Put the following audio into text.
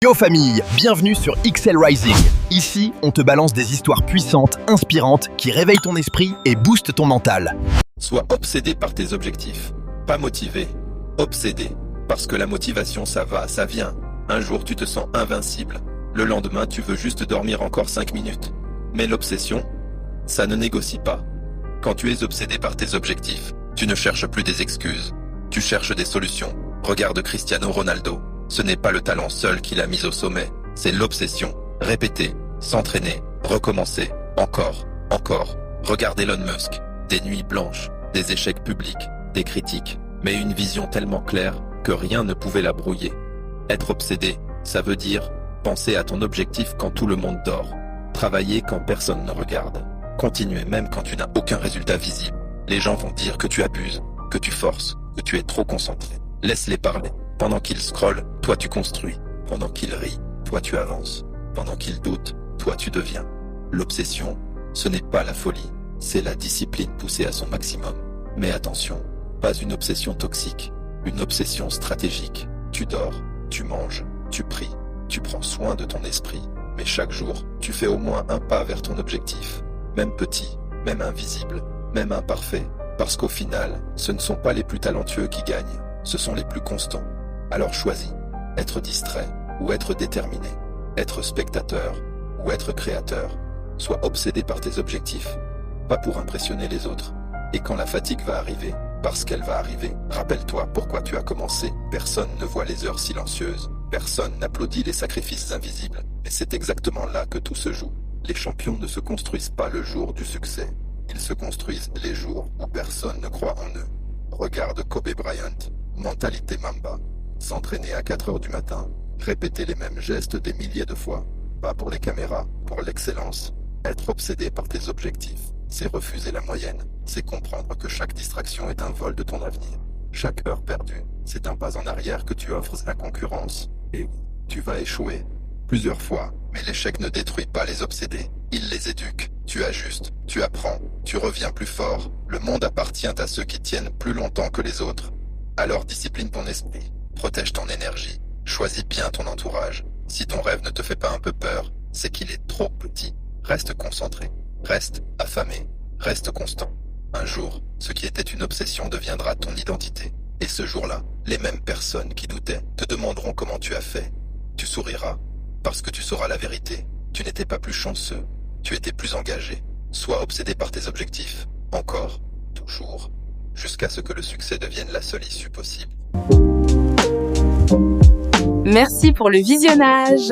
Yo famille, bienvenue sur XL Rising. Ici, on te balance des histoires puissantes, inspirantes, qui réveillent ton esprit et boostent ton mental. Sois obsédé par tes objectifs, pas motivé, obsédé. Parce que la motivation, ça va, ça vient. Un jour, tu te sens invincible. Le lendemain, tu veux juste dormir encore 5 minutes. Mais l'obsession, ça ne négocie pas. Quand tu es obsédé par tes objectifs, tu ne cherches plus des excuses. Tu cherches des solutions. Regarde Cristiano Ronaldo. Ce n'est pas le talent seul qui l'a mis au sommet, c'est l'obsession. Répéter, s'entraîner, recommencer, encore. Regarde Elon Musk, des nuits blanches, des échecs publics, des critiques, mais une vision tellement claire que rien ne pouvait la brouiller. Être obsédé, ça veut dire penser à ton objectif quand tout le monde dort, travailler quand personne ne regarde, continuer même quand tu n'as aucun résultat visible. Les gens vont dire que tu abuses, que tu forces, que tu es trop concentré. Laisse-les parler. Pendant qu'ils scrollent, toi tu construis. Pendant qu'ils rient, toi tu avances. Pendant qu'ils doutent, toi tu deviens. L'obsession, ce n'est pas la folie, c'est la discipline poussée à son maximum. Mais attention, pas une obsession toxique, une obsession stratégique. Tu dors, tu manges, tu pries, tu prends soin de ton esprit. Mais chaque jour, tu fais au moins un pas vers ton objectif. Même petit, même invisible, même imparfait. Parce qu'au final, ce ne sont pas les plus talentueux qui gagnent, ce sont les plus constants. Alors choisis, être distrait ou être déterminé, être spectateur ou être créateur. Sois obsédé par tes objectifs, pas pour impressionner les autres. Et quand la fatigue va arriver, parce qu'elle va arriver, rappelle-toi pourquoi tu as commencé. Personne ne voit les heures silencieuses, personne n'applaudit les sacrifices invisibles. Et c'est exactement là que tout se joue. Les champions ne se construisent pas le jour du succès, ils se construisent les jours où personne ne croit en eux. Regarde Kobe Bryant, mentalité Mamba. S'entraîner à 4 heures du matin, répéter les mêmes gestes des milliers de fois, pas pour les caméras, pour l'excellence. Être obsédé par tes objectifs, c'est refuser la moyenne, c'est comprendre que chaque distraction est un vol de ton avenir. Chaque heure perdue, c'est un pas en arrière que tu offres à la concurrence. Et oui, tu vas échouer plusieurs fois, mais l'échec ne détruit pas les obsédés, il les éduque. Tu ajustes, tu apprends, tu reviens plus fort. Le monde appartient à ceux qui tiennent plus longtemps que les autres. Alors discipline ton esprit. Protège ton énergie, choisis bien ton entourage. Si ton rêve ne te fait pas un peu peur, c'est qu'il est trop petit. Reste concentré, reste affamé, reste constant. Un jour, ce qui était une obsession deviendra ton identité. Et ce jour-là, les mêmes personnes qui doutaient te demanderont comment tu as fait. Tu souriras, parce que tu sauras la vérité. Tu n'étais pas plus chanceux, tu étais plus engagé. Sois obsédé par tes objectifs, encore, toujours, jusqu'à ce que le succès devienne la seule issue possible. Merci pour le visionnage.